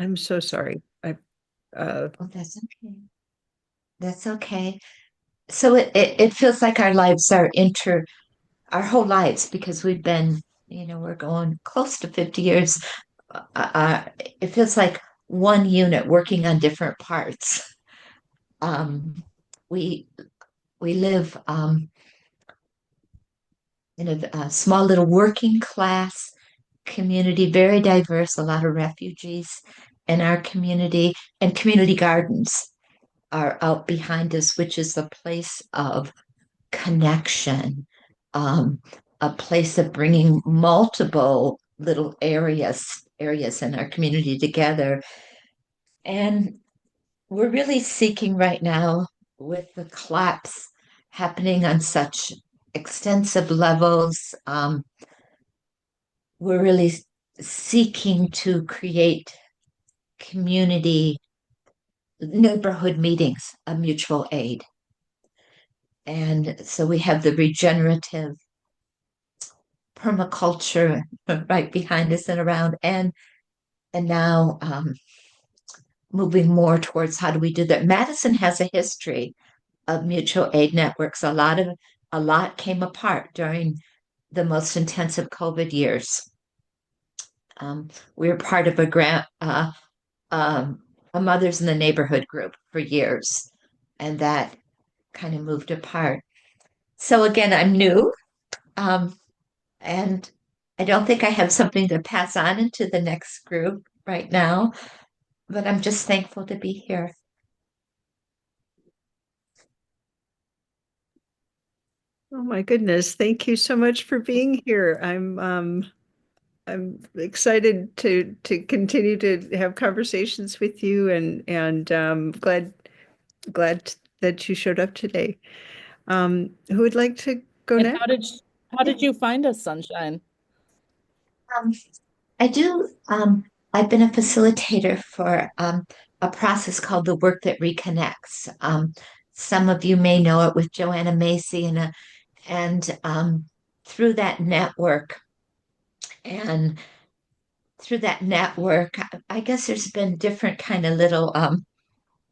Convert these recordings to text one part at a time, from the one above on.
I'm so sorry. Oh, that's okay. That's okay. So it feels like our lives are our whole lives, because we've been, we're going close to 50 years. It feels like one unit working on different parts. Um, we we live in a small little working class community, very diverse, a lot of refugees in our community, and community gardens are out behind us, which is a place of connection, um, a place of bringing multiple little areas in our community together. And we're really seeking right now, with the collapse happening on such extensive levels. We're really seeking to create community neighborhood meetings of mutual aid. And so we have the regenerative permaculture right behind us and around, and now moving more towards how do we do that. Madison has a history of mutual aid networks. A lot came apart during the most intensive COVID years. We were part of um, a mothers in the neighborhood group for years, and that kind of moved apart. So again, I'm new, um, and I don't think I have something to pass on into the next group right now, but I'm just thankful to be here. oh my goodness. Thank you so much for being here. I'm excited to continue to have conversations with you and glad that you showed up today. Who would like to go And next? how did you find us, Sunshine? Um, I do. I've been a facilitator for a process called the Work That Reconnects. Some of you may know it with Joanna Macy, and through that network, and through that network, I guess there's been different kind of little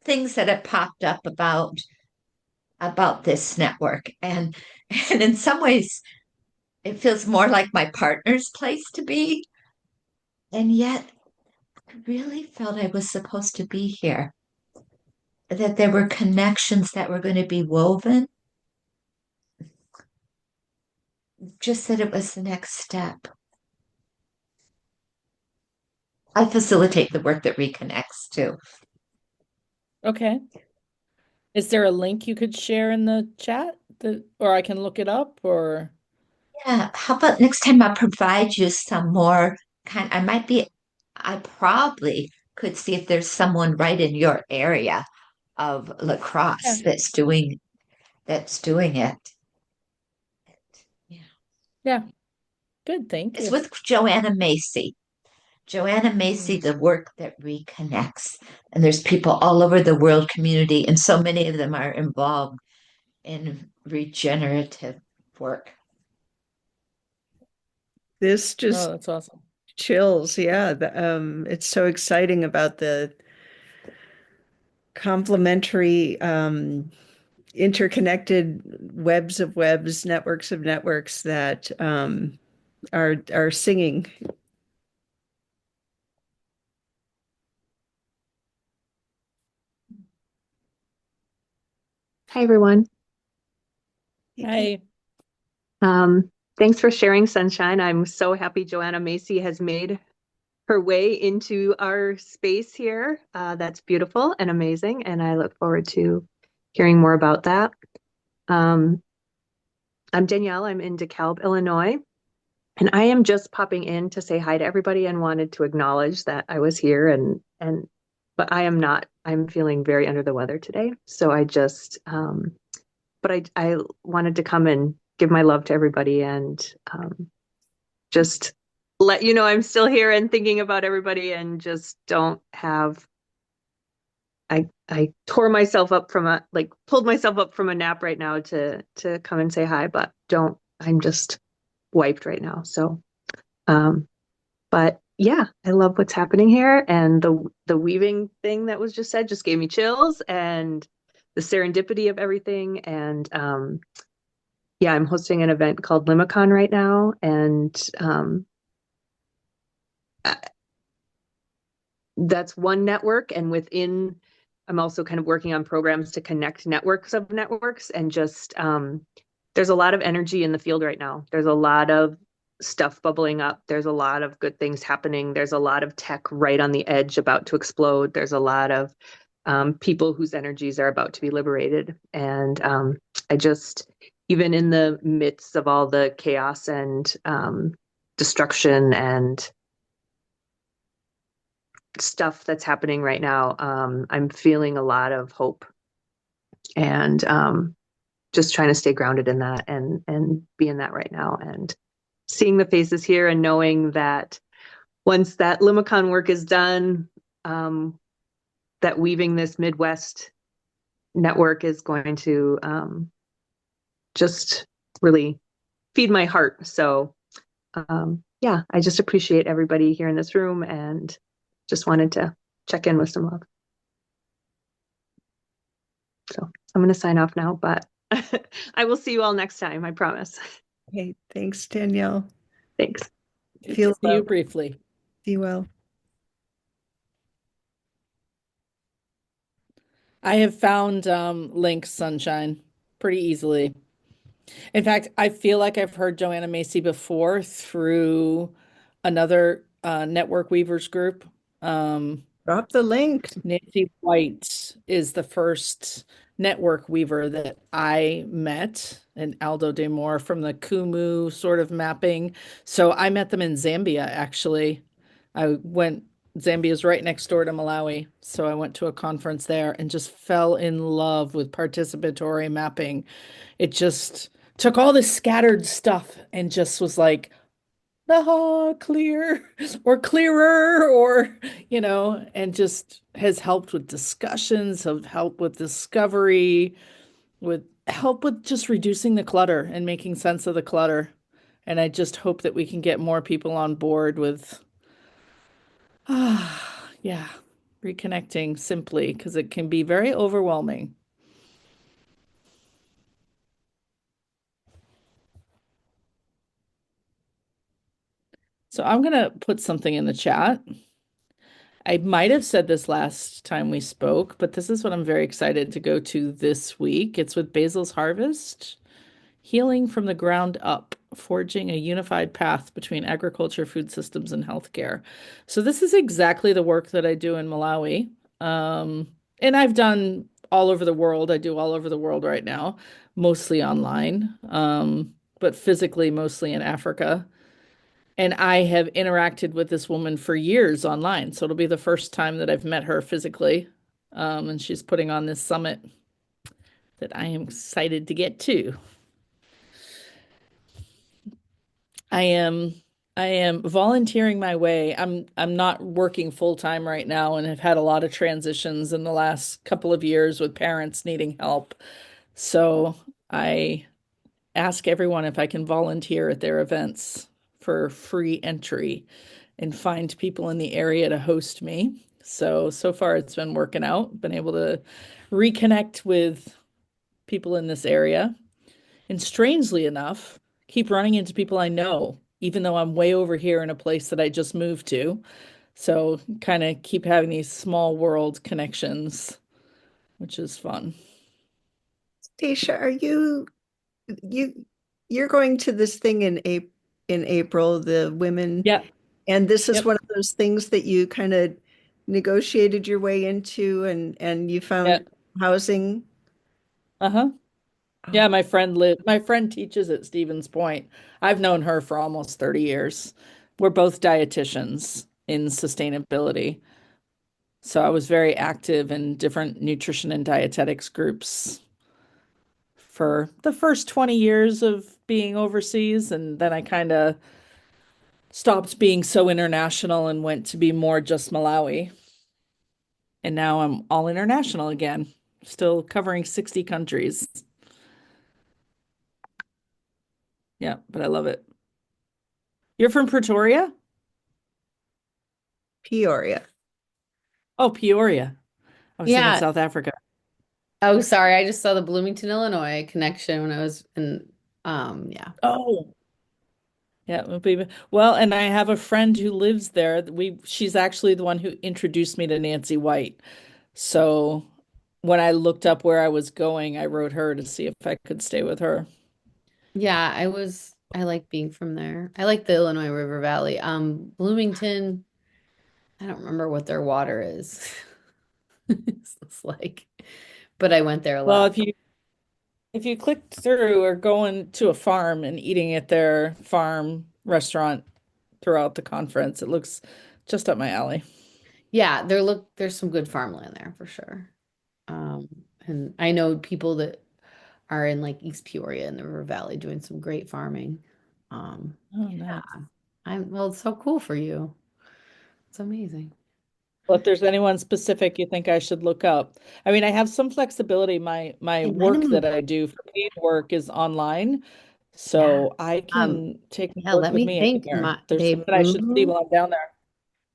things that have popped up about this network, and in some ways, it feels more like my partner's place to be, and yet really felt I was supposed to be here, that there were connections that were going to be woven, just that it was the next step. I facilitate the work that reconnects too. Okay. Is there a link you could share in the chat or I can look it up or Yeah, how about next time I'll provide you some more I probably could see if there's someone right in your area of yeah. lacrosse that's doing it. Yeah. Yeah. Good, thank It's you. with Joanna Macy. Joanna Macy, Mm. the work that reconnects. And there's people all over the world community, and so many of them are involved in regenerative work. This Oh, just that's awesome. chills. Yeah, it's so exciting about the complementary, interconnected webs of webs, networks of networks that are singing. Hi, everyone. Hi. Thanks for sharing, Sunshine. I'm so happy Joanna Macy has made her way into our space here. That's beautiful and amazing, and I look forward to hearing more about that. Um, I'm Danielle. I'm in DeKalb, Illinois, and I am just popping in to say hi to everybody and wanted to acknowledge that I was here and but I am not. I'm feeling very under the weather today, so but I wanted to come and give my love to everybody and just let you know I'm still here and thinking about everybody and just don't have. I tore myself up from pulled myself up from a nap right now to come and say hi, but don't. I'm just wiped right now. So, um, but yeah, I love what's happening here, and the weaving thing that was just said just gave me chills, and the serendipity of everything. And yeah, I'm hosting an event called Limicon right now, and that's one network. And within, I'm also kind of working on programs to connect networks of networks, and just there's a lot of energy in the field right now. There's a lot of stuff bubbling up. There's a lot of good things happening. There's a lot of tech right on the edge about to explode. There's a lot of people whose energies are about to be liberated. And I just, even in the midst of all the chaos and destruction and stuff that's happening right now, I'm feeling a lot of hope, and just trying to stay grounded in that, and be in that right now, and seeing the faces here, and knowing that once that Limicon work is done, that weaving this Midwest network is going to just really feed my heart. So yeah, I just appreciate everybody here in this room, and just wanted to check in with some love. So I'm going to sign off now, but I will see you all next time, I promise. Okay, thanks, Danielle. Thanks. Good Feel to see you well. briefly. Be well. I have found links, Sunshine, pretty easily. In fact, I feel like I've heard Joanna Macy before through another network weavers group. Drop the link. Nancy White is the first network weaver that I met, and Aldo de Moore from the Kumu sort of mapping. So I met them in Zambia, actually. I went, Zambia's right next door to Malawi. So I went to a conference there and just fell in love with participatory mapping. It just took all this scattered stuff and just was like, aha, clear or clearer, or, and just has helped with discussions, have helped with discovery, with help with just reducing the clutter and making sense of the clutter. And I just hope that we can get more people on board with, yeah, reconnecting simply, because it can be very overwhelming. So I'm going to put something in the chat. I might have said this last time we spoke, but this is what I'm very excited to go to this week. It's with Basil's Harvest, Healing from the Ground Up, Forging a Unified Path Between Agriculture, Food Systems, and Healthcare. So this is exactly the work that I do in Malawi. And I've done all over the world. I do all over the world right now, mostly online, but physically mostly in Africa. And I have interacted with this woman for years online. So it'll be the first time that I've met her physically. And she's putting on this summit that I am excited to get to. I am I am volunteering my way. I'm not working full time right now and have had a lot of transitions in the last couple of years with parents needing help. So I ask everyone if I can volunteer at their events for free entry and find people in the area to host me. So far it's been working out. Been able to reconnect with people in this area. And strangely enough, keep running into people I know, even though I'm way over here in a place that I just moved to. So kind of keep having these small world connections, which is fun. Stacia, are you you're going to this thing in April, the women, Yeah. and this is Yep. one of those things that you kind of negotiated your way into, and you Yeah. found housing. Uh-huh. Oh, Yeah, my friend teaches at Stevens Point. I've known her for almost 30 years. We're both dietitians in sustainability. So I was very active in different nutrition and dietetics groups for the first 20 years of being overseas. And then I kind of stopped being so international and went to be more just Malawi. And now I'm all international again, still covering 60 countries. Yeah, but I love it. You're from Pretoria? Peoria. Oh, Peoria. I was thinking Yeah. South Africa. Oh, sorry. I just saw the Bloomington, Illinois connection when I was in, yeah. Oh, yeah. Well, and I have a friend who lives there. She's actually the one who introduced me to Nancy White. So when I looked up where I was going, I wrote her to see if I could stay with her. Yeah, I like being from there. I like the Illinois River Valley. Bloomington, I don't remember what their water is. It's like, but I went there a Well, lot. if you click through or going to a farm and eating at their farm restaurant throughout the conference, it looks just up my alley. Yeah, there's some good farmland there for sure. Um, and I know people that are in like East Peoria in the River Valley doing some great farming. Oh, Yeah, nice. well, it's so cool for you. It's amazing. Well, if there's anyone specific you think I should look up. I mean, I have some flexibility. My Hey, mine work that moved. I do for paid work is online, Yeah. so I Um, can take my yeah, work let with me me think. anywhere. There's They something I should see moved. while I'm down there.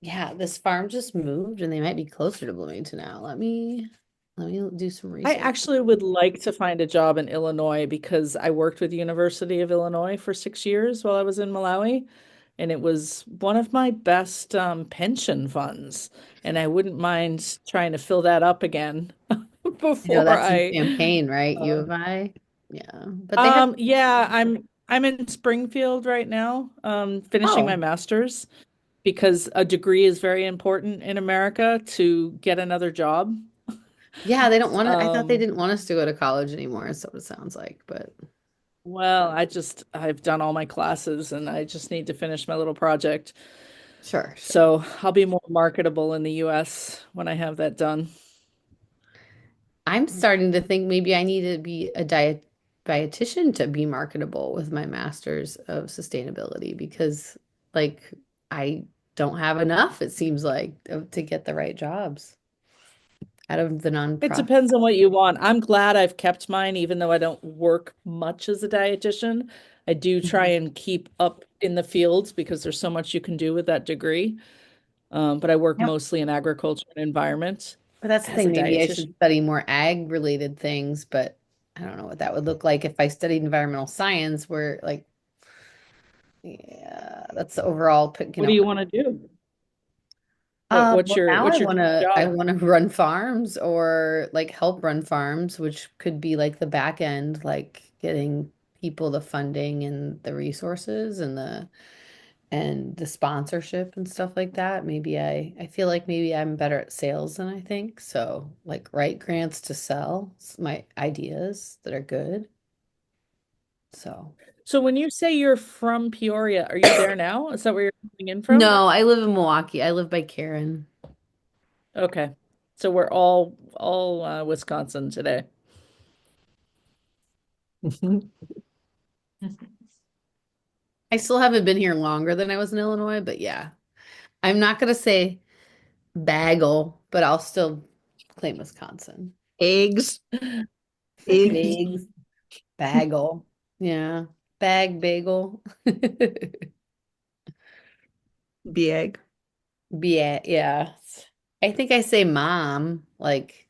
Yeah, this farm just moved and they might be closer to Bloomington now. Let me do some I research. actually would like to find a job in Illinois because I worked with the University of Illinois for 6 years while I was in Malawi, and it was one of my best pension funds. And I wouldn't mind trying to fill that up again You know, before that's in I. Champaign, right? U uh, of I. Yeah. But they have, Yeah, I'm in Springfield right now, finishing my oh, master's because a degree is very important in America to get another job. yeah, they don't want to, I thought they Um, didn't want us to go to college anymore, so it sounds like, but well, I've done all my classes and I just need to finish my little project. sure, sure. So I'll be more marketable in the US when I have that done. I'm starting to think maybe I need to be a dietitian to be marketable with my master's of sustainability because like I don't have enough, it seems like, to get the right jobs out of the It nonprofit. depends on what you want. I'm glad I've kept mine, even though I don't work much as a dietitian. I do try Mhm. and keep up in the fields because there's so much you can do with that degree. But I work Yep. mostly in agriculture and environment But that's the as a thing, maybe I dietitian. should study more ag related things, but I don't know what that would look like if I studied environmental science where like yeah, that's the overall, What do you want to do? What's Well, your now what's your I job? wanna run farms or like help run farms, which could be like the back end, like getting people the funding and the resources and the sponsorship and stuff like that. Maybe I feel like maybe I'm better at sales than I think. So like write grants to sell my ideas that are good. So So when you say you're from Peoria, are you there now? Is that where you're coming in from? no, I live in Milwaukee. I live by Karen. Okay. So we're all Wisconsin today. I still haven't been here longer than I was in Illinois, but yeah. I'm not gonna say bagel, but I'll still claim Wisconsin. Eggs, eggs, Eggs, bagel. Yeah. Bag bagel. egg. Yeah, yeah. I think I say mom, like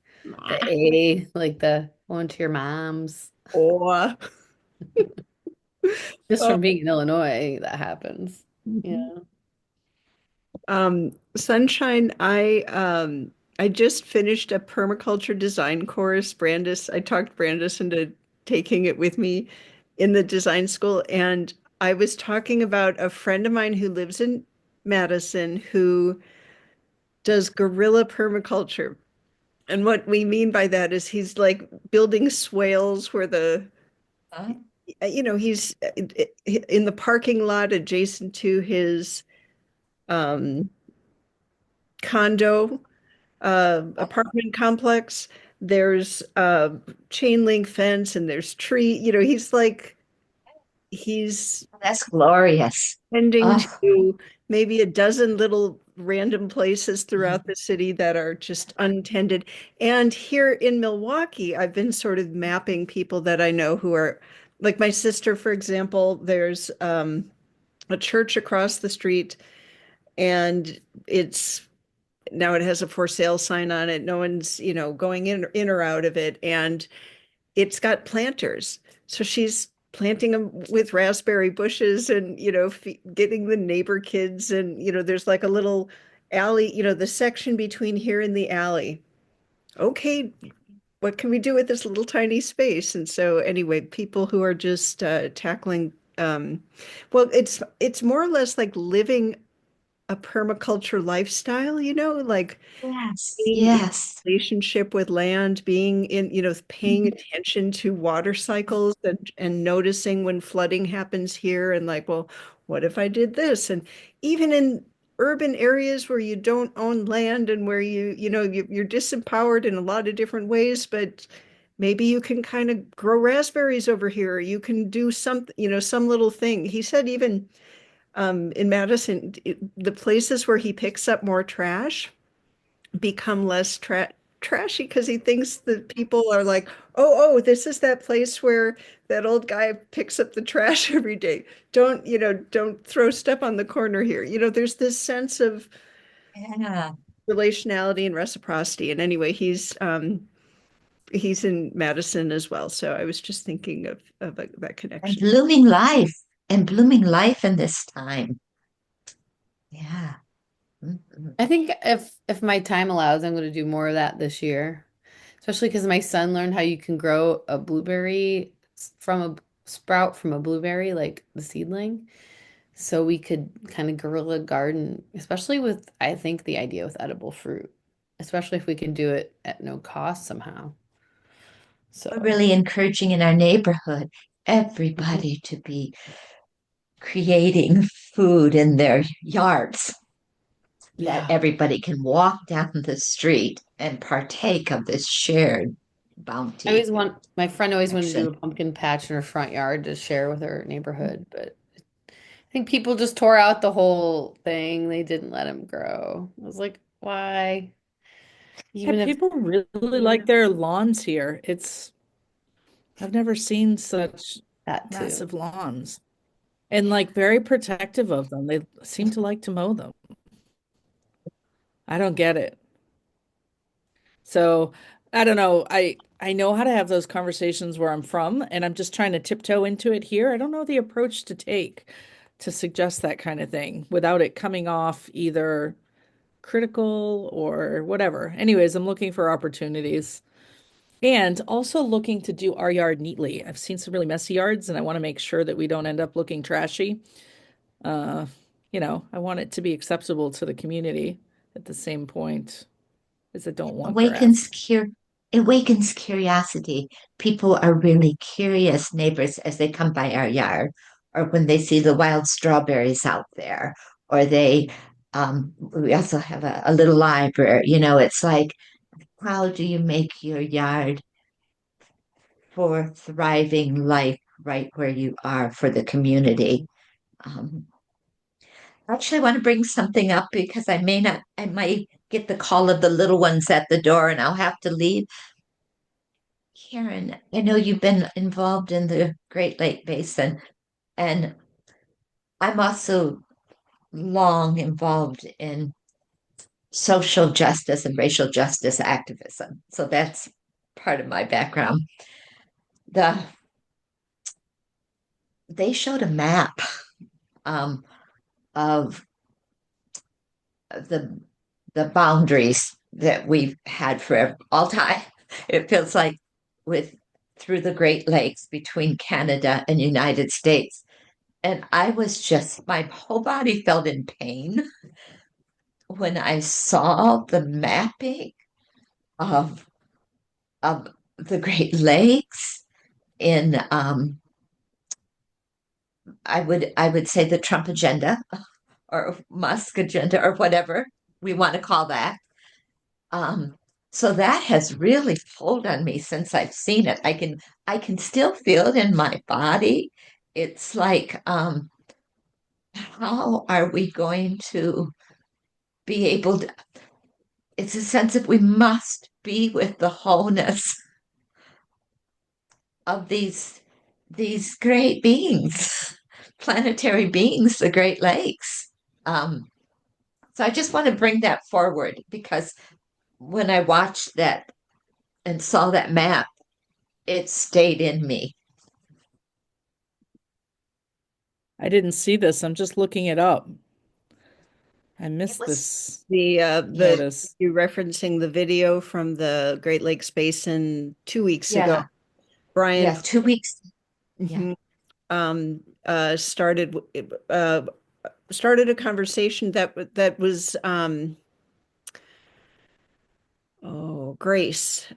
the A, like the one to your mom's. Or Just oh, from being in Illinois, that happens. Yeah. mhm. Sunshine, I just finished a permaculture design course. I talked Brandis into taking it with me in the design school, and I was talking about a friend of mine who lives in Madison who does guerrilla permaculture. And what we mean by that is he's like building swales where Huh? he's in the parking lot adjacent to his um, condo apartment complex. There's chain link fence and there's tree. He's That's glorious. tending Oh, to maybe a dozen little random places throughout the city that are just untended. And here in Milwaukee, I've been sort of mapping people that I know who are like my sister, for example. There's a church across the street, and it's now it has a for sale sign on it. No one's, going in or out of it. And it's got planters. So she's planting them with raspberry bushes and, getting the neighbor kids. And, there's like a little alley, the section between here and the alley. Okay, what can we do with this little tiny space? And so anyway, people who are just tackling, well, it's more or less like living a permaculture lifestyle, like Yes, being in yes. relationship with land, being in, paying attention to water cycles and noticing when flooding happens here and like, well, what if I did this? And even in urban areas where you don't own land and where you're disempowered in a lot of different ways, but maybe you can kind of grow raspberries over here. Or you can do something, some little thing. He said even in Madison, the places where he picks up more trash become less trashy because he thinks that people are like, oh, this is that place where that old guy picks up the trash every day. Don't throw stuff on the corner here. There's this sense of Yeah. relationality and reciprocity. And anyway, he's in Madison as well. So I was just thinking of that And connection. blooming life and blooming life in this time. Yeah. Mhm. I think if my time allows, I'm going to do more of that this year. Especially because my son learned how you can grow a blueberry from a sprout from a blueberry, like the seedling. So we could kind of guerrilla garden, especially with, I think, the idea with edible fruit, especially if we can do it at no cost somehow. We're So, really encouraging in our neighborhood mhm. everybody to be creating food in their yards that Yeah. everybody can walk down the street and partake of this shared I bounty always want, my friend always wanted to connection. do a pumpkin patch in her front yard to share with her neighborhood, but I think people just tore out the whole thing. They didn't let him grow. I was like, why? Yeah, Even if people really like their lawns here. I've never seen such that too. massive lawns and like very protective of them. They seem to like to mow them. I don't get it. So I don't know. I know how to have those conversations where I'm from, and I'm just trying to tiptoe into it here. I don't know the approach to take to suggest that kind of thing without it coming off either critical or whatever. Anyways, I'm looking for opportunities and also looking to do our yard neatly. I've seen some really messy yards, and I want to make sure that we don't end up looking trashy. Uh, I want it to be acceptable to the community at the same point as I don't want Awakens grass. cur it awakens curiosity. People are really curious neighbors as they come by our yard, or when they see the wild strawberries out there, or we also have a little library. It's like, how do you make your yard for thriving life right where you are for the community? Um, Actually, I want to bring something up because I might get the call of the little ones at the door and I'll have to leave. Karen, I know you've been involved in the Great Lake Basin, and I'm also long involved in social justice and racial justice activism. So that's part of my background. The They showed a map um, of the the boundaries that we've had for all time. It feels like with through the Great Lakes between Canada and United States. And I was just, my whole body felt in pain when I saw the mapping of of the Great Lakes in I would say the Trump agenda or Musk agenda or whatever we want to call that. Um, so that has really pulled on me since I've seen it. I can still feel it in my body. It's like, how are we going to be able to? It's a sense that we must be with the wholeness of these great beings, planetary beings, the Great Lakes. Um, So I just want to bring that forward because when I watched that and saw that map, it stayed in me. I didn't see this. I'm just looking it up. I It missed was, this The notice. you referencing the video from the Great Lakes Basin 2 weeks ago. yeah, Brian yeah, 2 weeks. Yeah. mhm, started uh, started a conversation that was Grace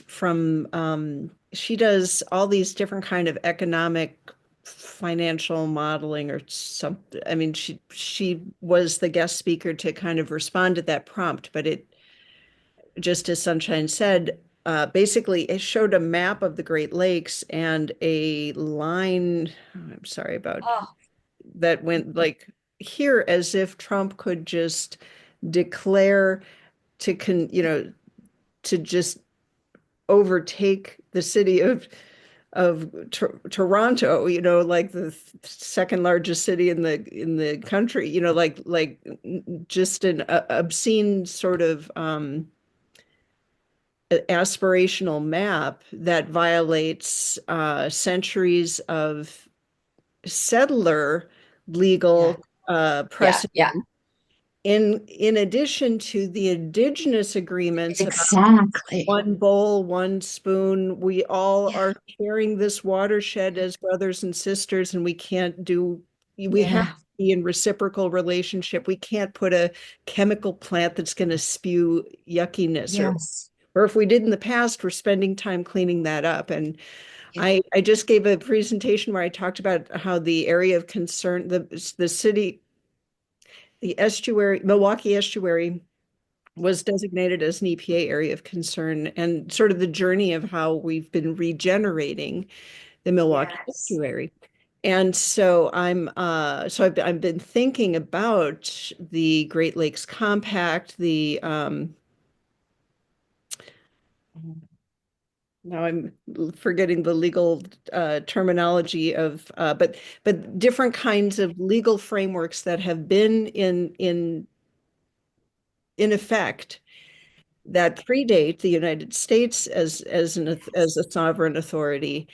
from she does all these different kind of economic financial modeling or something. I mean, she was the guest speaker to kind of respond to that prompt, but it just as Sunshine said, basically it showed a map of the Great Lakes and a line, I'm sorry about Oh, that went like here as if Trump could just declare to just overtake the city of Toronto, like the second largest city in the country, like just an obscene sort of aspirational map that violates centuries of settler yeah, legal yeah, precedent yeah. in addition to the indigenous agreements about Exactly. one bowl, one spoon. We all Yeah, are sharing this watershed as brothers and sisters, and we have to yeah, be in reciprocal relationship. We can't put a chemical plant that's going to spew yuckiness, yes, or if we did in the past, we're spending time cleaning that up. And yeah, I just gave a presentation where I talked about how the area of concern, the city, the estuary, Milwaukee estuary was designated as an EPA area of concern and sort of the journey of how we've been regenerating the Milwaukee yes. estuary. And so I've been thinking about the Great Lakes Compact, the now I'm forgetting the legal terminology of but different kinds of legal frameworks that have been in effect that predate the United States as a sovereign authority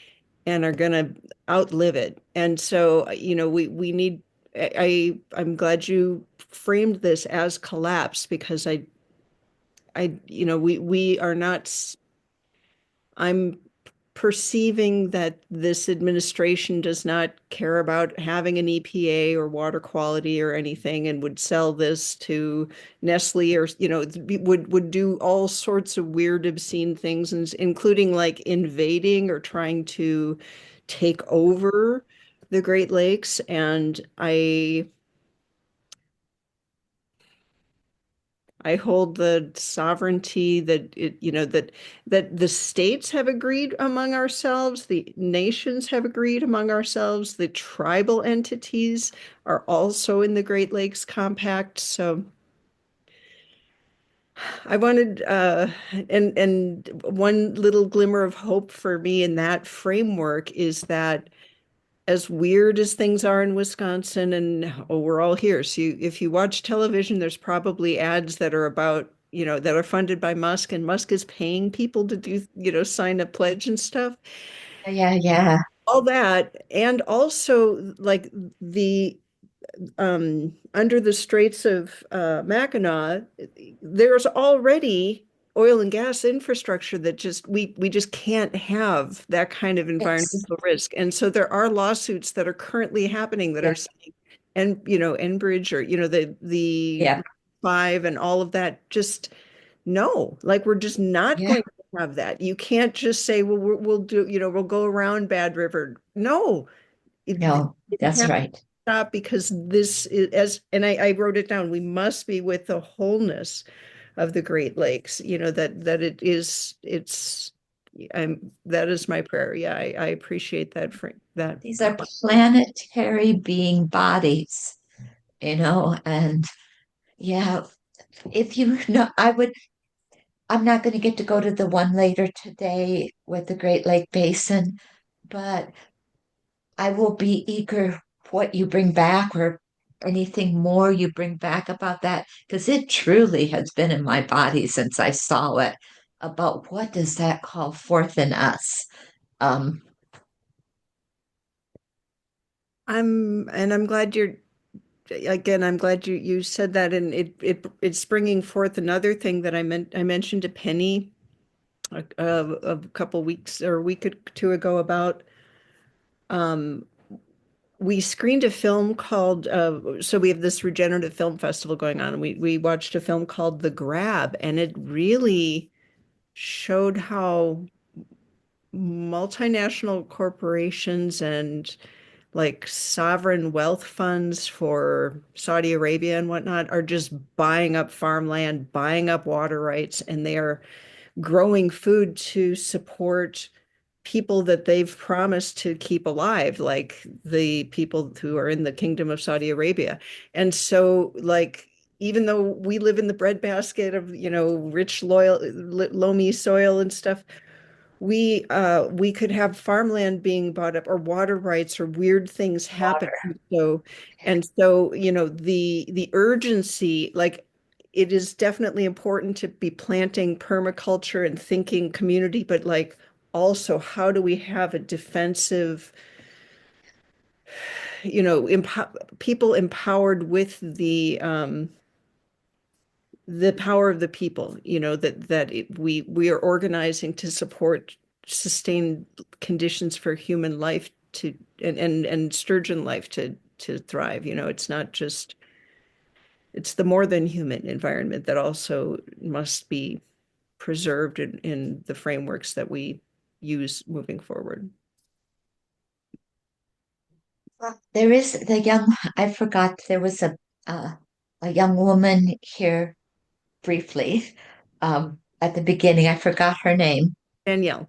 and are going to outlive it. And so, we need. I'm glad you framed this as collapse because we are not. I'm perceiving that this administration does not care about having an EPA or water quality or anything and would sell this to Nestle or would do all sorts of weird obscene things including like invading or trying to take over the Great Lakes and I hold the sovereignty that the states have agreed among ourselves, the nations have agreed among ourselves, the tribal entities are also in the Great Lakes Compact. So I wanted and one little glimmer of hope for me in that framework is that as weird as things are in Wisconsin, and we're all here. So if you watch television, there's probably ads that are about, that are funded by Musk, and Musk is paying people to do, sign a pledge and stuff. Yeah, yeah, All that, and also like the under the Straits of Mackinac, there's already oil and gas infrastructure that we just can't have that kind of it's environmental risk. And so there are lawsuits that are currently happening that yeah, are saying, and Enbridge or the yeah, five and all of that, just no, like we're just not yeah. going to have that. You can't just say, well, we'll do, we'll go around Bad River. No, No, it that's has right. stop because this is and I wrote it down. We must be with the wholeness of the Great Lakes. That that is my prayer. Yeah, I appreciate that for that. These are planetary being bodies, and yeah, if you know, I'm not going to get to go to the one later today with the Great Lake Basin, but I will be eager what you bring back or anything more you bring back about that? Because it truly has been in my body since I saw it. About what does that call forth in us? Um, I'm glad I'm glad you said that, and it's bringing forth another thing that I mentioned to Penny a couple weeks or a week or two ago about um we screened a film called so we have this regenerative film festival going on, and we watched a film called The Grab, and it really showed how multinational corporations and like sovereign wealth funds for Saudi Arabia and whatnot are just buying up farmland, buying up water rights, and they are growing food to support people that they've promised to keep alive, like the people who are in the Kingdom of Saudi Arabia. And so, like, even though we live in the breadbasket of, rich, loamy soil and stuff, we could have farmland being bought up or water rights or weird things happen. water. So, the urgency, like it is definitely important to be planting permaculture and thinking community, but like also how do we have a defensive, people empowered with the power of the people, we are organizing to support sustained conditions for human life to and sturgeon life to thrive. It's not just it's the more than human environment that also must be preserved in the frameworks that we use moving forward. Well, there is I forgot there was a young woman here briefly at the beginning. I forgot her name, Danielle.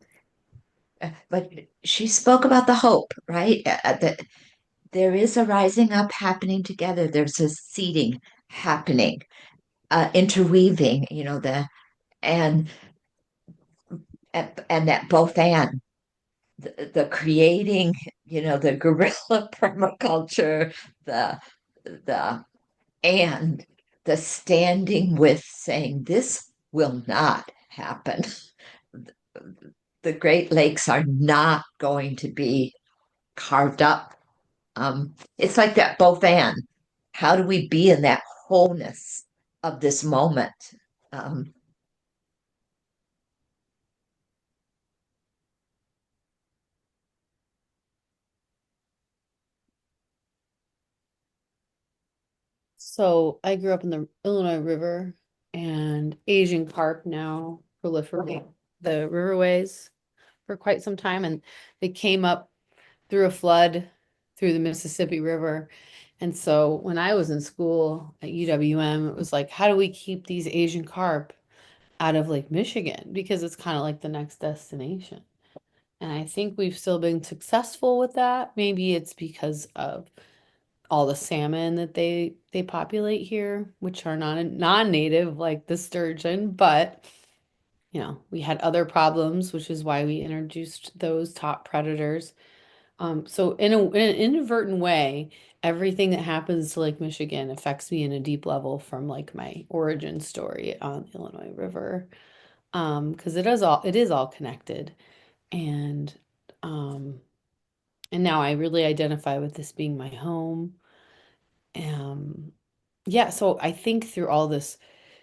but she spoke about the hope, right? That there is a rising up happening together. There's a seeding happening, interweaving, and and that both and the creating, the guerrilla permaculture, the the and the standing with saying this will not happen. The Great Lakes are not going to be carved up. It's like that both and. How do we be in that wholeness of this moment? Um, So I grew up in the Illinois River, and Asian carp now proliferate the riverways for quite some time, and they came up through a flood through the Mississippi River. And so when I was in school at UWM, it was like, how do we keep these Asian carp out of Lake Michigan? Because it's kind of like the next destination. And I think we've still been successful with that. Maybe it's because of all the salmon that they populate here, which are non-native like the sturgeon, but we had other problems, which is why we introduced those top predators. So in an inadvertent way, everything that happens to Lake Michigan affects me in a deep level from like my origin story on the Illinois River. Because it is all connected. And um, and now I really identify with this being my home. Um, yeah, so I think through all this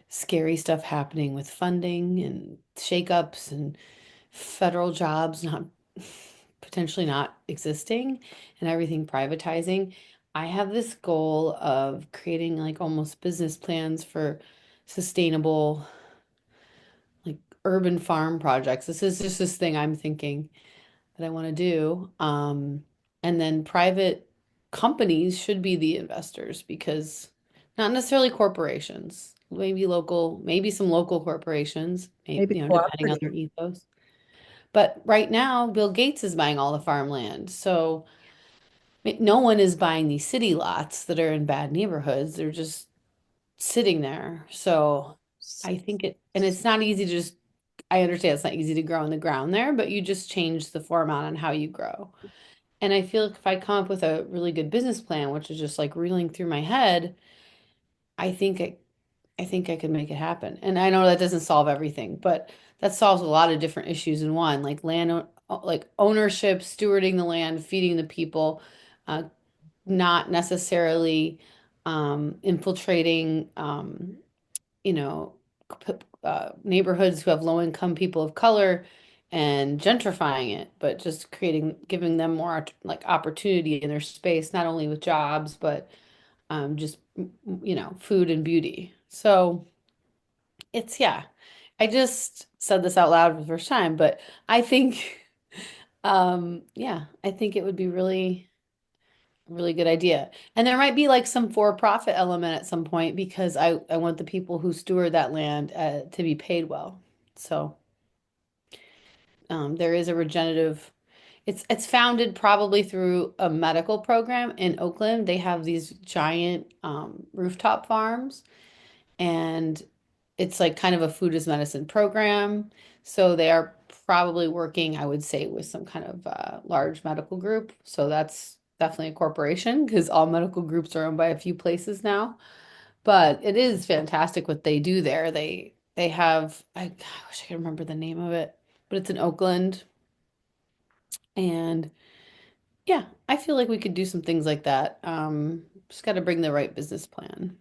scary stuff happening with funding and shakeups and federal jobs not potentially not existing and everything privatizing, I have this goal of creating like almost business plans for sustainable like urban farm projects. This is just this thing I'm thinking that I want to do. And then private companies should be the investors because not necessarily corporations, maybe some local corporations, Maybe depending on cooperative. their ethos. But right now, Bill Gates is buying all the farmland. So no one is buying these city lots that are in bad neighborhoods. They're just sitting there. So I think and it's not easy to just, I understand it's not easy to grow in the ground there, but you just change the format on how you grow. And I feel like if I come up with a really good business plan, which is just like reeling through my head, I think I think I could make it happen. And I know that doesn't solve everything, but that solves a lot of different issues in one, like like ownership, stewarding the land, feeding the people, uh, not necessarily infiltrating, you know, neighborhoods who have low income people of color and gentrifying it, but just giving them more like opportunity in their space, not only with jobs, but just, food and beauty. So yeah, I just said this out loud for the first time, but I think, yeah, I think it would be really good idea. And there might be like some for-profit element at some point because I want the people who steward that land to be paid well. So there is a regenerative. It's founded probably through a medical program in Oakland. They have these giant rooftop farms, and it's like kind of a food as medicine program. So they are probably working, I would say, with some kind of large medical group. So that's definitely a corporation because all medical groups are owned by a few places now. But it is fantastic what they do there. They have I wish I could remember the name of it, but it's in Oakland. And yeah, I feel like we could do some things like that. Just got to bring the right business plan.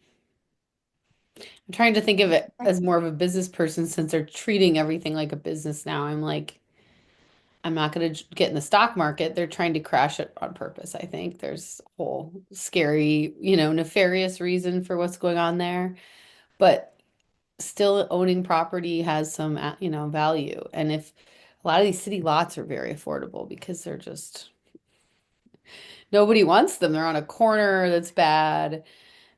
I'm trying to think of it as more of a business person since they're treating everything like a business now. I'm like, I'm not going to get in the stock market. They're trying to crash it on purpose. I think there's a whole scary, nefarious reason for what's going on there. But still owning property has some, value. And if a lot of these city lots are very affordable because they're just, nobody wants them. They're on a corner that's bad.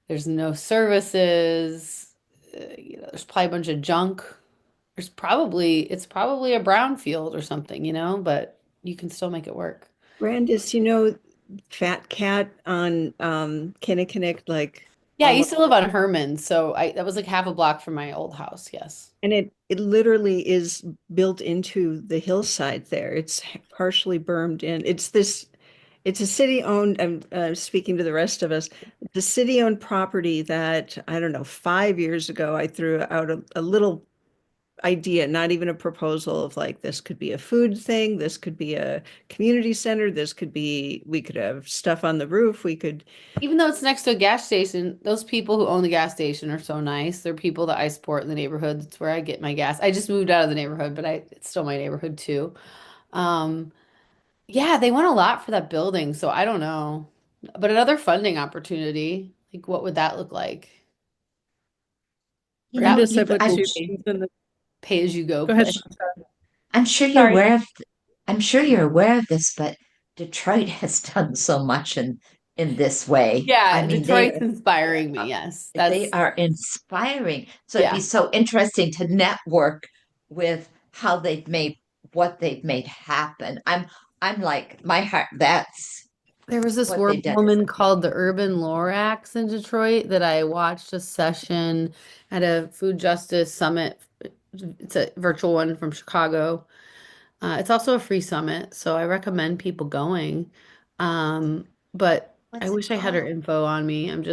There's no services. There's probably a bunch of junk. It's probably a brownfield or something, but you can still make it work. Brandis, Fat Cat on Kinnickinnick, like Yeah, I used almost, to live on Herman, so that was like half a block from my old house. Yes. and it literally is built into the hillside there. It's partially bermed in. It's a city-owned, I'm speaking to the rest of us, the city-owned property that, I don't know, 5 years ago, I threw out a little idea, not even a proposal of like, this could be a food thing, this could be a community center, we could have stuff on the roof, we could, Even though it's next to a gas station, those people who own the gas station are so nice. They're people that I support in the neighborhood. It's where I get my gas. I just moved out of the neighborhood, but it's still my neighborhood too. Um, yeah, they want a lot for that building, so I don't know. But another funding opportunity, like what would that look like? You That know, would Brandis, I be you've, put I'm, two sh- things in the. pay as you go Go ahead, play. Chantal. I'm sure you're Sorry. aware of, I'm sure you're aware of this, but Detroit has done so much in this way. I Yeah, mean, Detroit's inspiring me. Yes, they that's are inspiring. So it'd be yeah. so interesting to network with how they've made what they've made happen. I'm like my heart. That's There was this what they've done. woman called the Urban Lorax in Detroit that I watched a session at a food justice summit. It's a virtual one from Chicago. It's also a free summit, so I recommend people going. But I What's it wish I had her called? info on me. I'm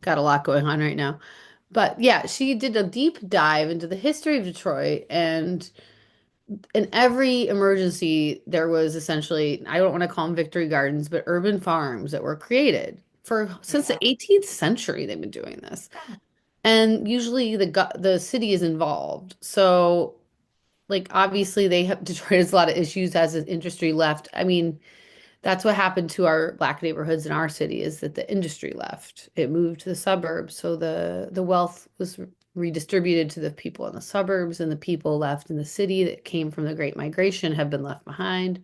got a lot going on right now. But yeah, she did a deep dive into the history of Detroit, and in every emergency, there was essentially, I don't want to call them victory gardens, but urban farms that were created for since the 18th century. They've been doing this, and usually the city is involved. So, like obviously, they have Detroit has a lot of issues as an industry left. I mean, that's what happened to our black neighborhoods in our city is that the industry left. It moved to the suburbs, so the wealth was redistributed to the people in the suburbs, and the people left in the city that came from the Great Migration have been left behind.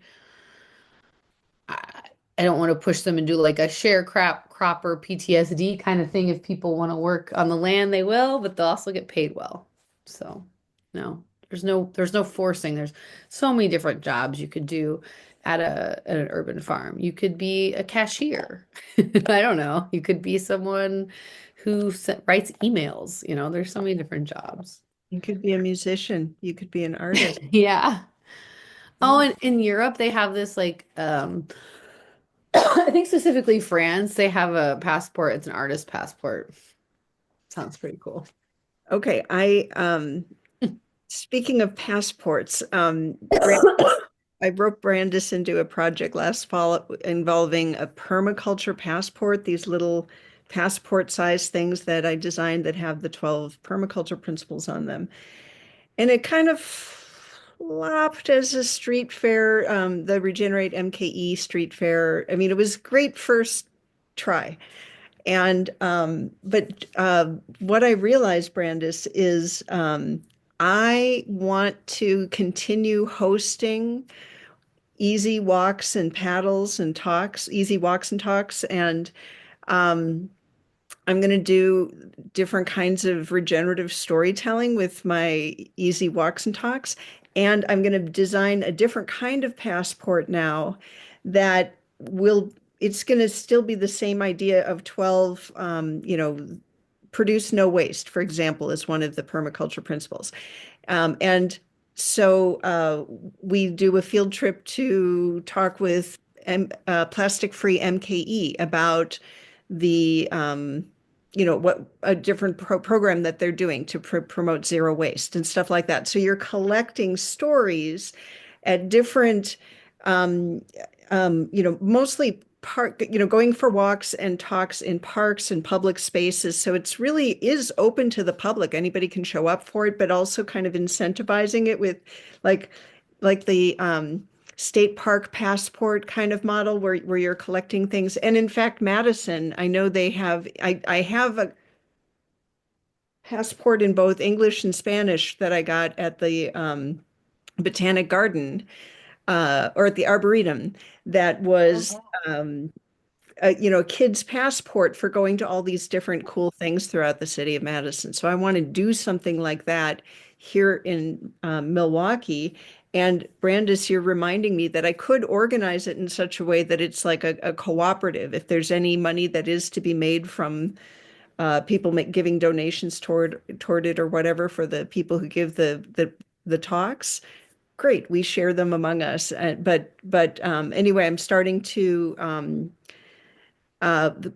I, I don't want to push them and do like a cropper PTSD kind of thing. If people want to work on the land, they will, but they'll also get paid well. So, no, there's no forcing. There's so many different jobs you could do at an urban farm. You could be a cashier. I don't know. You could be someone who writes emails. There's so many different jobs. you could be a musician, you could be an artist. Yeah. Oh, and in Europe, they have this like I think specifically France, they have a passport. It's an artist passport. Sounds pretty cool. Okay, speaking of passports, I roped Brandis into a project last fall involving a permaculture passport, these little passport-sized things that I designed that have the 12 permaculture principles on them. And it kind of flopped as a street fair, the Regenerate MKE street fair. I mean, it was great first try. And what I realized, Brandis, is I want to continue hosting easy walks and paddles and talks, easy walks and talks, and um, I'm going to do different kinds of regenerative storytelling with my easy walks and talks. And I'm going to design a different kind of passport now that it's going to still be the same idea of 12, produce no waste, for example, is one of the permaculture principles. And so we do a field trip to talk with plastic-free MKE about the what a different program that they're doing to promote zero waste and stuff like that. So you're collecting stories at different um, mostly park, going for walks and talks in parks and public spaces. So it's really is open to the public. Anybody can show up for it, but also kind of incentivizing it with like the state park passport kind of model where you're collecting things. And in fact, Madison, I know they have I have a passport in both English and Spanish that I got at the Botanic Garden or at the Arboretum that was a kid's passport for going to all these different cool things throughout the city of Madison. So I want to do something like that here in Milwaukee. And Brandis, you're reminding me that I could organize it in such a way that it's like a cooperative. If there's any money that is to be made from people giving donations toward it or whatever for the people who give the talks, great, we share them among us. But anyway, I'm starting to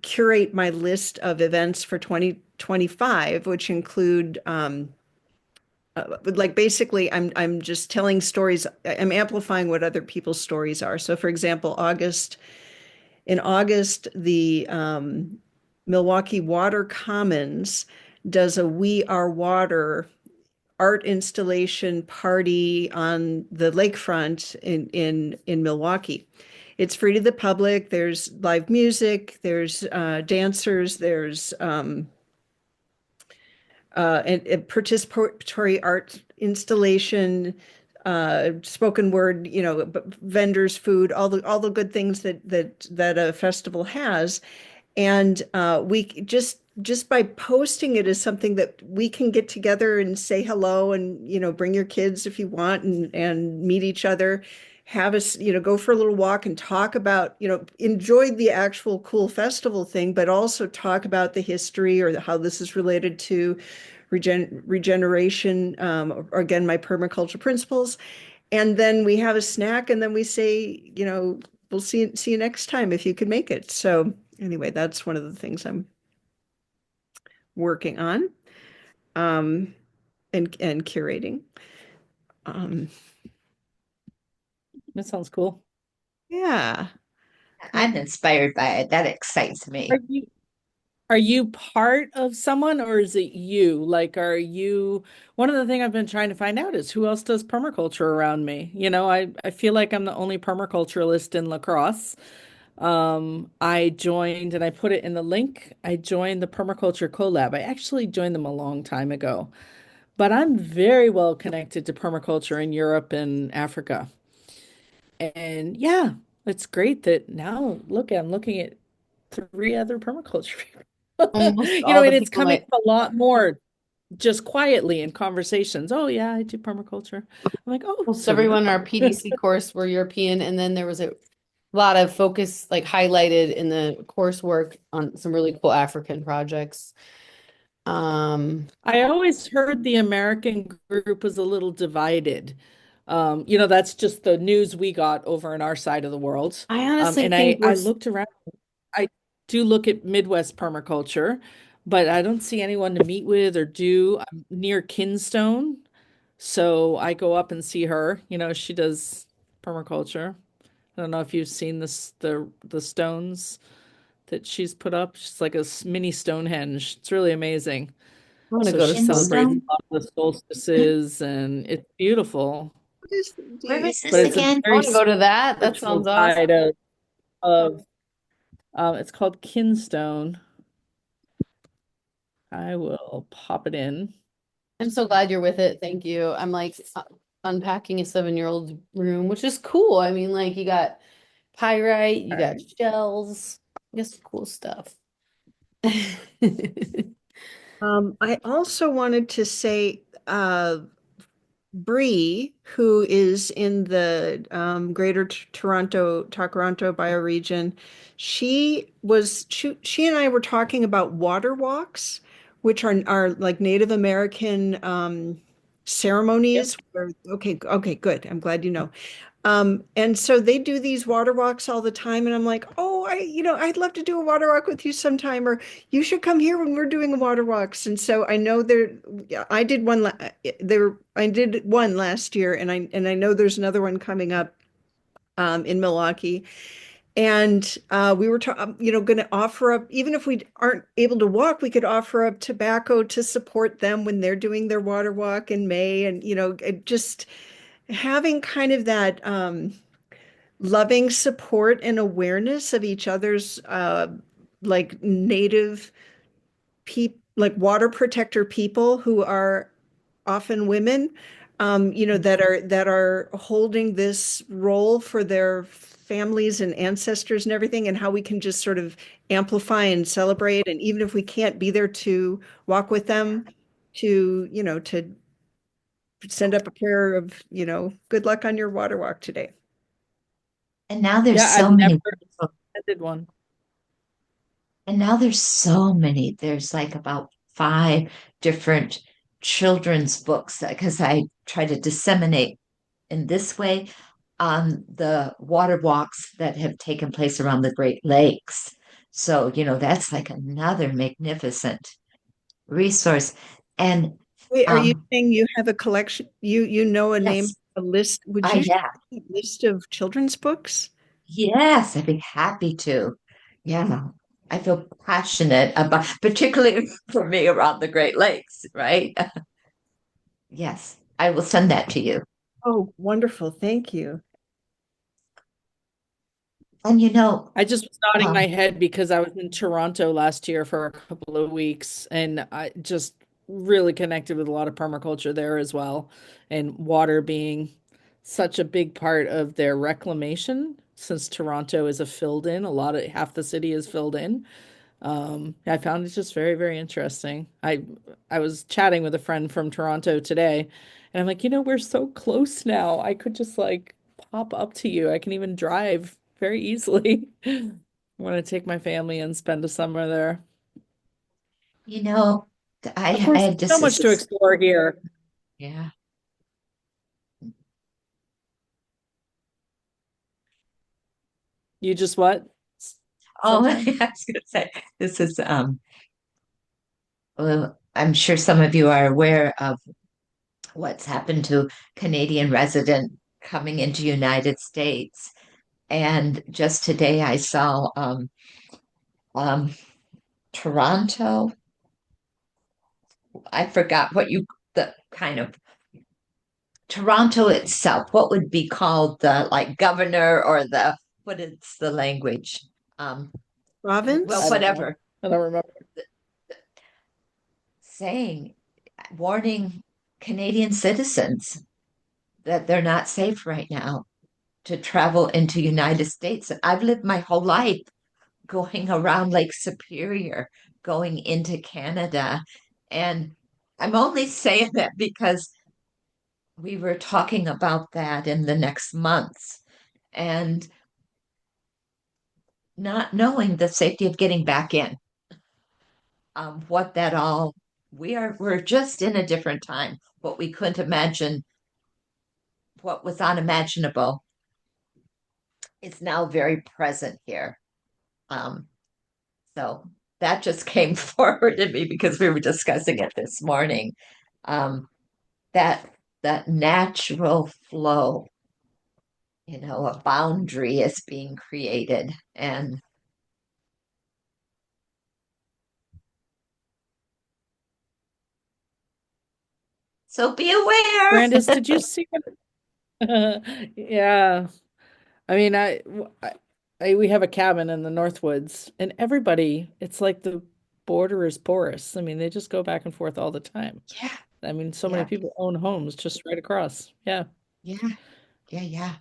curate my list of events for 2025, which include like basically I'm just telling stories. I'm amplifying what other people's stories are. So for example, in August, the Milwaukee Water Commons does a We Are Water art installation party on the lakefront in Milwaukee. It's free to the public. There's live music, there's dancers, there's a participatory art installation, spoken word, vendors, food, all the good things that a festival has. And we just by posting it as something that we can get together and say hello and bring your kids if you want and meet each other, have us go for a little walk and talk about enjoy the actual cool festival thing, but also talk about the history or how this is related to regeneration, or again my permaculture principles. And then we have a snack and then we say we'll see you next time if you can make it. So anyway, that's one of the things I'm working on, and curating. Um, That sounds cool. yeah. I'm inspired by it. That excites me. Are you part of someone or is it you? Like, are you one of the things I've been trying to find out is who else does permaculture around me? I feel like I'm the only permaculturalist in La Crosse. I joined and I put it in the link. I joined the Permaculture Collab. I actually joined them a long time ago, but I'm very well connected to permaculture in Europe and Africa. And yeah, it's great that now look, I'm looking at three other permaculture people. Almost all the And it's people coming I up a lot more just quietly in conversations. Oh yeah, I do permaculture. I'm like, oh, most so do everyone in our I. PDC course were European, and then there was a lot of focus like highlighted in the coursework on some really cool African projects. Um, I always heard the American group was a little divided That's just the news we got over in our side of the world. I honestly And think I looked around. I do look at Midwest permaculture, but I don't see anyone to meet with or do. I'm near Kinstone, so I go up and see her. She does permaculture. I don't know if you've seen the stones that she's put up. She's like a mini Stonehenge. It's really amazing. I'm gonna So go to she some. celebrates Kinstone? a lot of the solstices, and it's beautiful. What is, do Where you, is But this it's a again? I very want to go to that. That spiritual sounds awesome. side of it's called Kinstone. I will pop it in. I'm so glad you're with it. Thank you. I'm like unpacking a 7-year-old's room, which is cool. I mean, like you got pyrite, you all got right. shells, you got some cool stuff. I also wanted to say, Bree, who is in the Greater Toronto bioregion, she and I were talking about water walks, which are like Native American Yep. ceremonies. Okay, okay, good. I'm glad you know. And so they do these water walks all the time, and I'm like, oh, I'd love to do a water walk with you sometime, or you should come here when we're doing water walks. And so I know yeah, I did one last year, and I know there's another one coming up in Milwaukee. And we were, going to offer up, even if we aren't able to walk, we could offer up tobacco to support them when they're doing their water walk in May, and just having kind of that. Loving support and awareness of each other's like native people, like water protector people who are often women, that are holding this role for their families and ancestors and everything, and how we can just sort of amplify and celebrate, and even if we can't be there to walk with them, to send up a prayer of, good luck on your water walk today. And now there's Yeah, I've so never many wonderful, attended one. and now there's so many. There's like about five different children's books because I try to disseminate in this way on the water walks that have taken place around the Great Lakes. So, that's like another magnificent resource. And Wait, are you um, saying you have a collection? You know a name, yes, a list? Would I you share have. a list of children's books? Yes, I'd be happy to. Yeah. I feel passionate about, particularly for me around the Great Lakes, right? Yes, I will send that to you. Oh, wonderful. Thank you. And I just was nodding um, my head because I was in Toronto last year for a couple of weeks, and I just really connected with a lot of permaculture there as well. And water being such a big part of their reclamation, since Toronto is a filled in, half the city is filled in. I found it just very, very interesting. I was chatting with a friend from Toronto today, and I'm like, we're so close now. I could just like pop up to you. I can even drive very easily. I want to take my family and spend a summer there. you know, Of I course, had so just much to explore here. yeah. You just what? Oh, I Sunshine? was gonna say this is well, I'm sure some of you are aware of what's happened to Canadian resident coming into United States. And just today I saw um, Toronto. I forgot what the kind of Toronto itself, what would be called the like governor or what is the language? Um, well, I Province? don't know. whatever, I don't remember. saying, warning Canadian citizens that they're not safe right now to travel into United States. I've lived my whole life going around Lake Superior, going into Canada. And I'm only saying that because we were talking about that in the next months and not knowing the safety of getting back in, what that all we're just in a different time. What we couldn't imagine what was unimaginable is now very present here. Um, so that just came forward to me because we were discussing it this morning. Um, that that natural flow, a boundary is being created. And so be aware. Brandis, did you see Yeah. I mean, we have a cabin in the Northwoods, and everybody, it's like the border is porous. I mean, they just go back and forth all the time. Yeah, I mean, so many yeah, people own homes just right across. Yeah. yeah, yeah, yeah,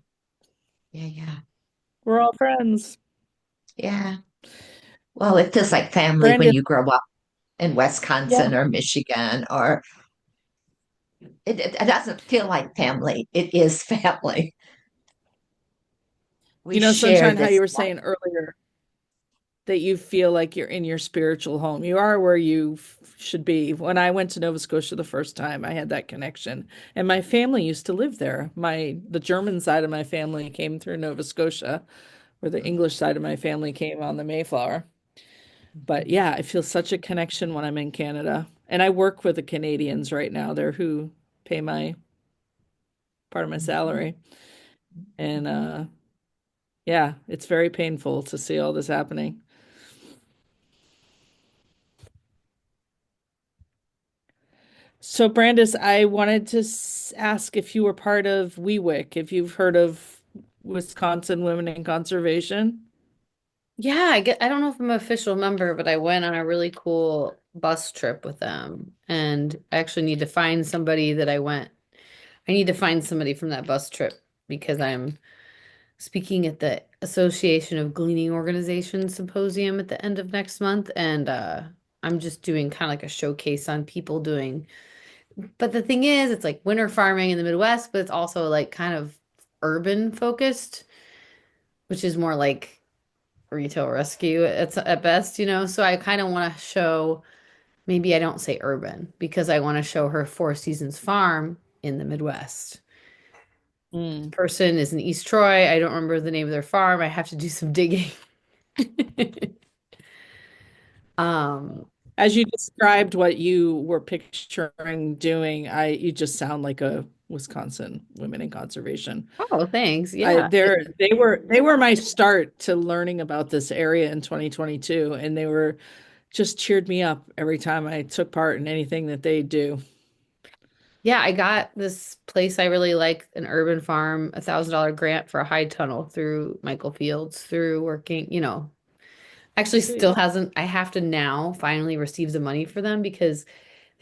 yeah, yeah, We're all friends. yeah. Well, it feels like family when Brandis, you grow up in yeah. Wisconsin or Michigan, or it doesn't feel like family. It is family. We share Sunshine, how you this were life. saying earlier that you feel like you're in your spiritual home. You are where you should be. When I went to Nova Scotia the first time, I had that connection. And my family used to live there. The German side of my family came through Nova Scotia, where the English side of my family came on the Mayflower. But Mhm, yeah, I feel such a connection when I'm in Canada. And I work with the Canadians right now. They're who pay my part of my mhm, salary. And yeah, it's very painful to see all this happening. So, Brandis, I wanted to ask if you were part of WeWick, if you've heard of Wisconsin Women in Conservation. Yeah, I don't know if I'm an official member, but I went on a really cool bus trip with them. And I actually need to find somebody that I need to find somebody from that bus trip because I'm speaking at the Association of Gleaning Organizations Symposium at the end of next month. And I'm just doing kind of like a showcase on people doing. But the thing is, it's like winter farming in the Midwest, but it's also like kind of urban focused, which is more like retail rescue at best, you know. So I kind of want to show, maybe I don't say urban because I want to show her Four Seasons farm in the Midwest. Mm. Person is in East Troy. I don't remember the name of their farm. I have to do some digging. Um, As you described what you were picturing doing, you just sound like a Wisconsin Women in Conservation. oh, thanks. I Yeah. they were my start to learning about this area in 2022, and they were just cheered me up every time I took part in anything that they do. Yeah, I got this place I really like, an urban farm, $1,000 grant for a high tunnel through Michael Fields through working, actually Sweet. still hasn't, I have to now finally receive the money for them because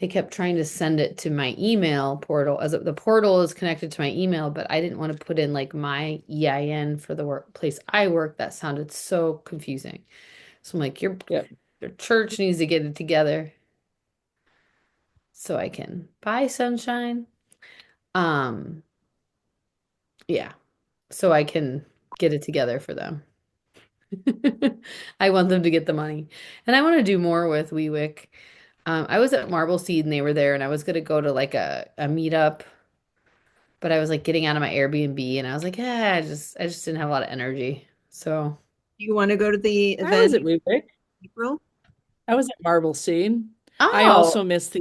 they kept trying to send it to my email portal the portal is connected to my email, but I didn't want to put in like my EIN for the workplace I work. That sounded so confusing. So I'm like, Yep. your church needs to get it together so I can buy sunshine. Um, yeah, so I can get it together for them. I want them to get the money. And I want to do more with WeWick. I was at Marble Seed and they were there, and I was gonna go to like a meetup, but I was like getting out of my Airbnb and I was like, yeah, I just didn't have a lot of energy. So, Do you want to go to the I was event at WeWick. in April? I was at Marble Seed. I oh, also missed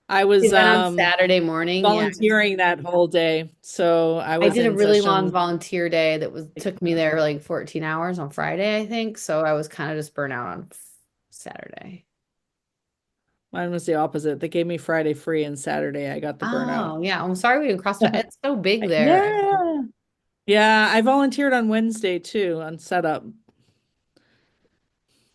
I the was event on Saturday morning. Yeah. volunteering that whole day. So I I was did a in really long session. volunteer day that took me there like 14 hours on Friday, I think. So I was kind of just burnt out on Saturday. Mine was the opposite. They gave me Friday free and Saturday I got the burnout. Oh, yeah. I'm sorry we didn't cross paths. It's so big there. Yeah. Yeah, I volunteered on Wednesday too on setup,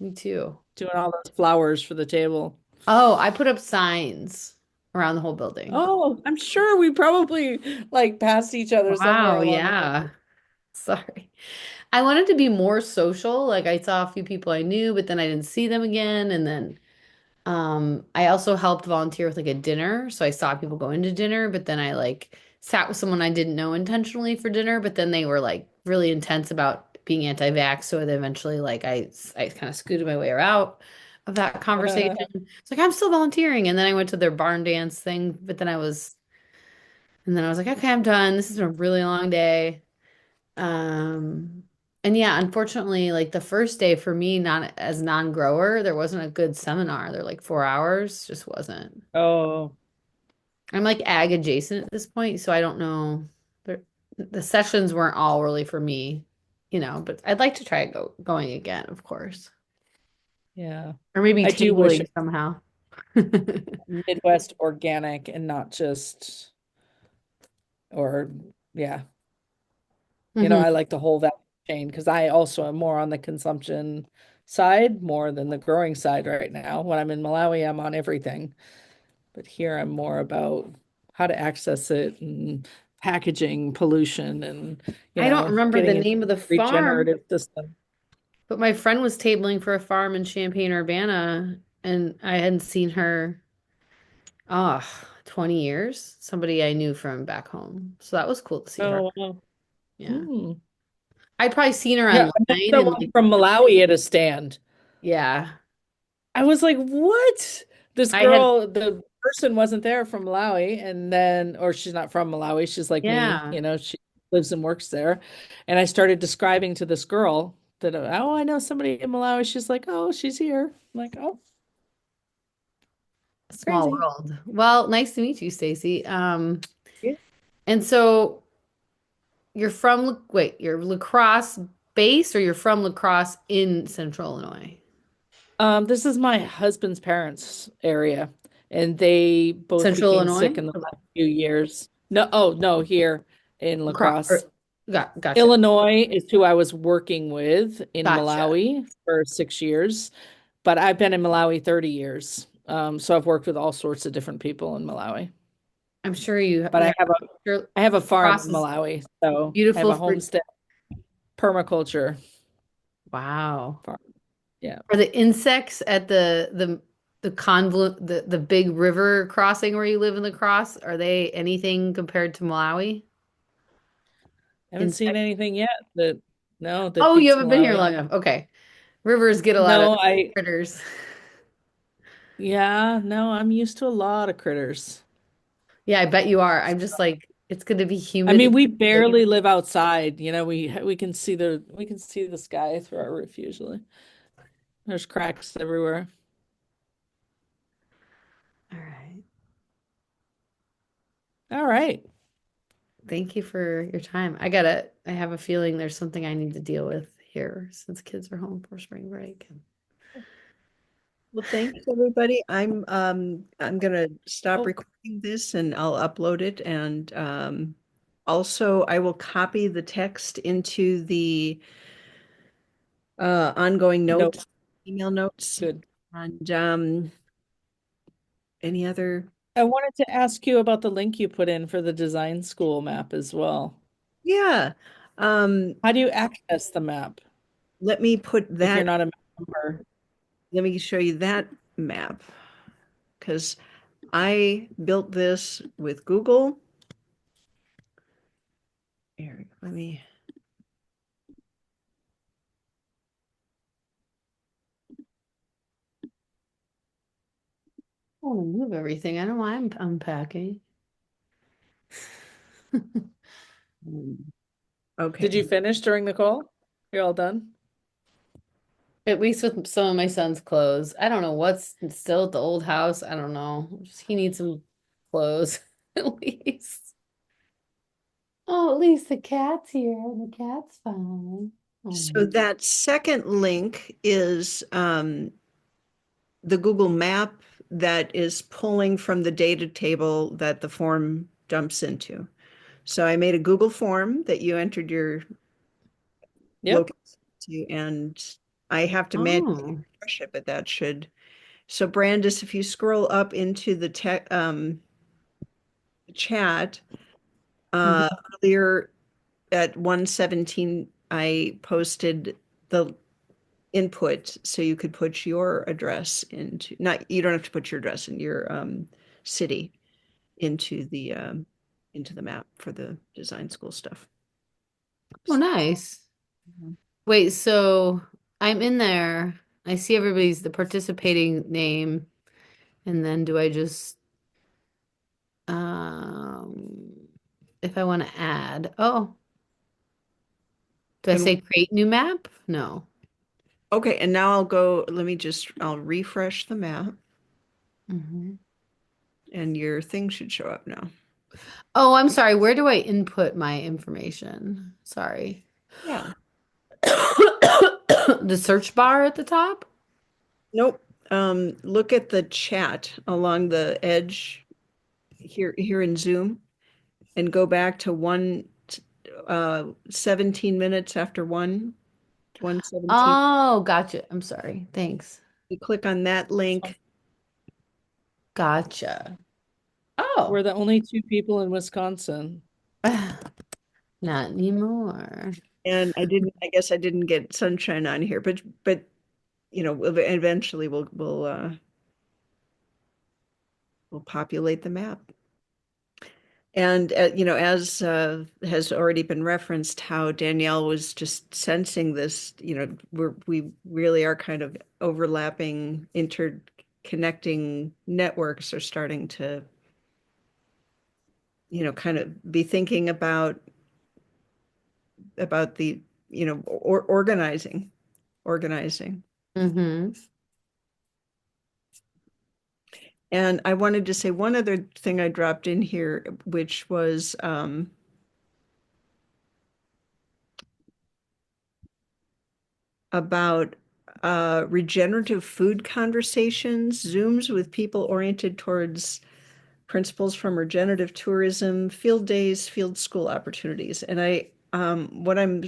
Me too. doing all those flowers for the table. Oh, I put up signs around the whole building. Oh, I'm sure we probably like passed each other somewhere Wow, along the way. yeah. Sorry. I wanted to be more social. Like I saw a few people I knew, but then I didn't see them again. And then I also helped volunteer with like a dinner. So I saw people going to dinner, but then I like sat with someone I didn't know intentionally for dinner, but then they were like really intense about being anti-vax. So then eventually like I kind of scooted my way out of that conversation. It's like I'm still volunteering. And then I went to their barn dance thing, but then And then I was like, okay, I'm done. This has been a really long day. Um, and yeah, unfortunately, like the first day for me, not as non-grower, there wasn't a good seminar. They're like 4 hours, just wasn't. Oh, I'm like ag adjacent at this point, so I don't know. The sessions weren't all really for me, but I'd like to try going again, of course. yeah. Or maybe I do wish tabling it somehow. was Midwest organic and not just, or yeah. Hmm. I like the whole value chain because I also am more on the consumption side more than the growing side right now. When I'm in Malawi, I'm on everything. But here I'm more about how to access it and packaging, pollution, and, I don't remember the getting into name of the the farm, regenerative system. but my friend was tabling for a farm in Champaign-Urbana, and I hadn't seen her, 20 years. Somebody I knew from back home. So that was cool to see her. Oh, wow. Yeah. Hmm. I'd probably seen her Yeah, I met online and someone from Malawi at a stand. yeah. I was like, what? This I had, girl, the person wasn't there from Malawi, and then, or she's not from Malawi, she's like me, yeah. she lives and works there. And I started describing to this girl that, oh, I know somebody in Malawi. She's like, oh, she's here. I'm like, oh, Small crazy. world. Well, nice to meet you, Stacy. Yeah. And so you're La Crosse based or you're from La Crosse in Central Illinois? This is my husband's parents' area, and they both Central became sick Illinois? in the last few years. No, oh, no, here in La La Crosse, Crosse. gotcha. Illinois is who I was working with in Gotcha. Malawi for 6 years, but I've been in Malawi 30 years. So I've worked with all sorts of different people in Malawi. I'm sure you, But yeah, sure. I have a La farm in Crosse is Malawi, so I have beautiful a homestead permaculture wow. farm. Yeah. Are the insects at the convolute the big river crossing where you live in La Crosse, are they anything compared to Malawi? I haven't seen Insects? anything yet that Oh, you beats haven't been here Malawi. long enough. Okay. Rivers get a lot of No, critters. yeah, no, I'm used to a lot of critters. Yeah, I bet you are. I'm just like, it's going to be I humid. mean, It's we like, barely live outside. We can see the sky through our roof usually. There's cracks everywhere. all right. All right. Thank you for your time. I have a feeling there's something I need to deal with here since kids are home for spring break. Well, thanks, everybody. I'm gonna stop Oh, recording this and I'll upload it. And also I will copy the text into the ongoing no, notes, email notes. good. And any other? I wanted to ask you about the link you put in for the design school map as well. Yeah. Um, How do you access the map let me put if you're that, not a member? let me show you that map because I built this with Google. Here, let me. I want to move everything. I don't know why I'm unpacking. Did Okay. you finish during the call? You're all done? At least with some of my son's clothes. I don't know what's still at the old house. I don't know. He needs some clothes at least. Oh, at least the cat's here and the cat's fine. So Oh. that second link is the Google map that is pulling from the data table that the form dumps into. So I made a Google form that you entered your Yep. location to, and I have to manually Oh. refresh it, but that should. So Brandis, if you scroll up into the chat, uh, Mhm. earlier at 1:17, I posted the input so you could put your address into, not, you don't have to put your address in your city into the map for the design school stuff. Oh, nice. Wait, so I'm in there. I see everybody's the participating name, and then do I just um if I want to add. Oh, do I And say create new map? No. okay, and now I'll go, I'll refresh the map Mhm. and your thing should show up now. Oh, I'm sorry. Where do I input my information? Sorry. Yeah. The search bar at the top? Nope. Look at the chat along the edge here in Zoom and go back to 17 minutes after 1:17. Oh, gotcha. I'm sorry. Thanks. You click on that link. Gotcha. We're Oh, the only two people in Wisconsin. not anymore. And I guess I didn't get sunshine on here, but eventually we'll populate the map. And as has already been referenced, how Danielle was just sensing this, we really are kind of overlapping, interconnecting networks are starting to, kind of be thinking about the, organizing. Mm-hmm. And I wanted to say one other thing I dropped in here, which was about regenerative food conversations, Zooms with people oriented towards principles from regenerative tourism, field days, field school opportunities. And what I'm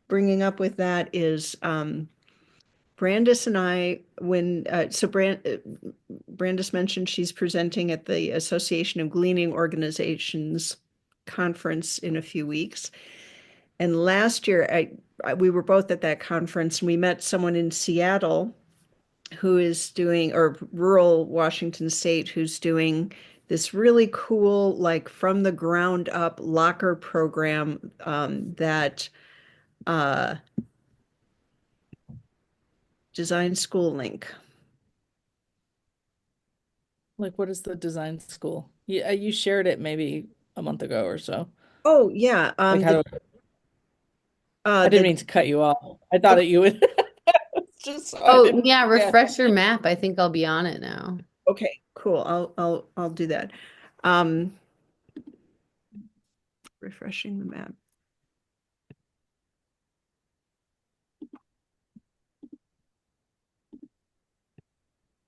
bringing up with that is Brandis and I, Brandis mentioned she's presenting at the Association of Gleaning Organizations conference in a few weeks. And last year, we were both at that conference and we met someone in Seattle who is doing, or rural Washington State, who's doing this really cool, like from the ground up locker program that uh, Design School Link. Like, what is the design school? Yeah, you shared it maybe a month ago or so. Oh yeah, Like, how do I didn't the mean to cut you off. I thought that you would just so I Oh, didn't yeah, forget. refresh your map. I think I'll be on it now. okay, cool. I'll do that. Um, refreshing the map.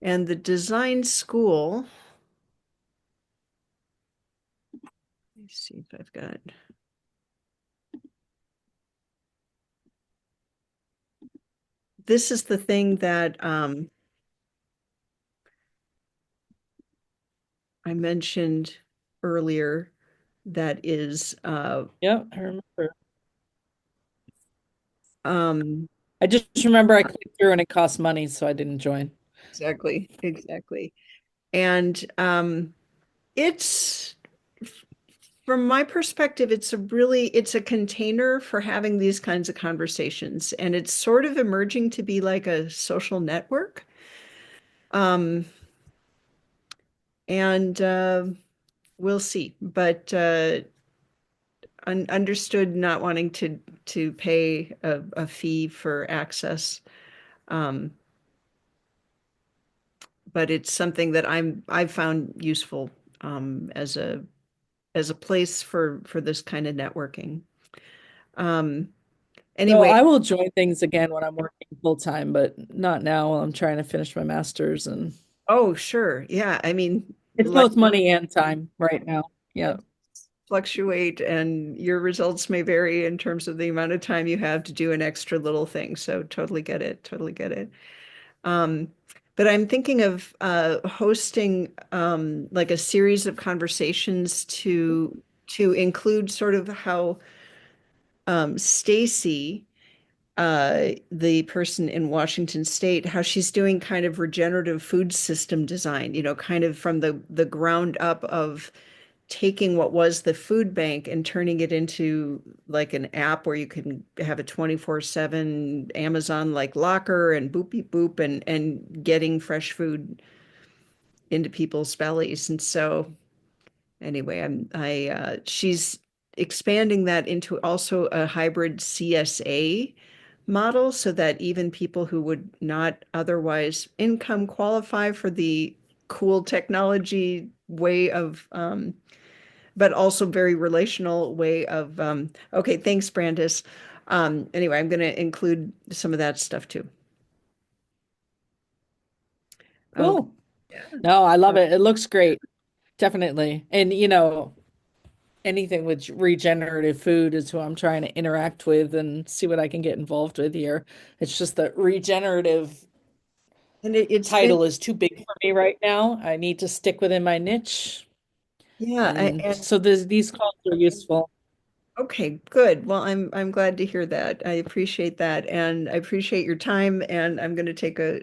And the design school, let me see if I've got, this is the thing that I mentioned earlier that is Yep, I remember. um I just remember I clicked through and it cost money, so I didn't join. exactly. And it's from my perspective, it's a container for having these kinds of conversations, and it's sort of emerging to be like a social network. Um, and we'll see. But understood not wanting to pay a fee for access. Um, but it's something that I've found useful as a place for this kind of networking. Um, So anyway, I will join things again when I'm working full time, but not now while I'm trying to finish my master's, and oh sure, yeah. I mean, it's like both money and time right now. Yeah. fluctuate, and your results may vary in terms of the amount of time you have to do an extra little thing. So totally get it, totally get it. Um, but I'm thinking of hosting like a series of conversations to include sort of how Stacy, the person in Washington State, how she's doing kind of regenerative food system design, kind of from the ground up of taking what was the food bank and turning it into like an app where you can have a 24/7 Amazon like locker and boop beep boop and getting fresh food into people's bellies. And so anyway, she's expanding that into also a hybrid CSA model so that even people who would not otherwise income qualify for the cool technology way of but also very relational way of okay, thanks, Brandis. Anyway, I'm going to include some of that stuff too. Oh, Cool. yeah. No, I love it. It looks great. Definitely. And anything with regenerative food is who I'm trying to interact with and see what I can get involved with here. It's just that regenerative And it's been, title is too big for me right now. I need to stick within my niche. yeah, And and so these calls are useful. okay, good. Well, I'm glad to hear that. I appreciate that, and I appreciate your time. And I'm going to take a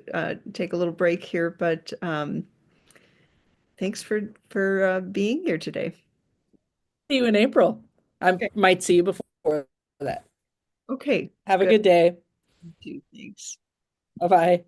little break here, but thanks for being here today. See you in April. I Okay. might see you before that. Okay, Have a good. good day. Thanks. Bye bye.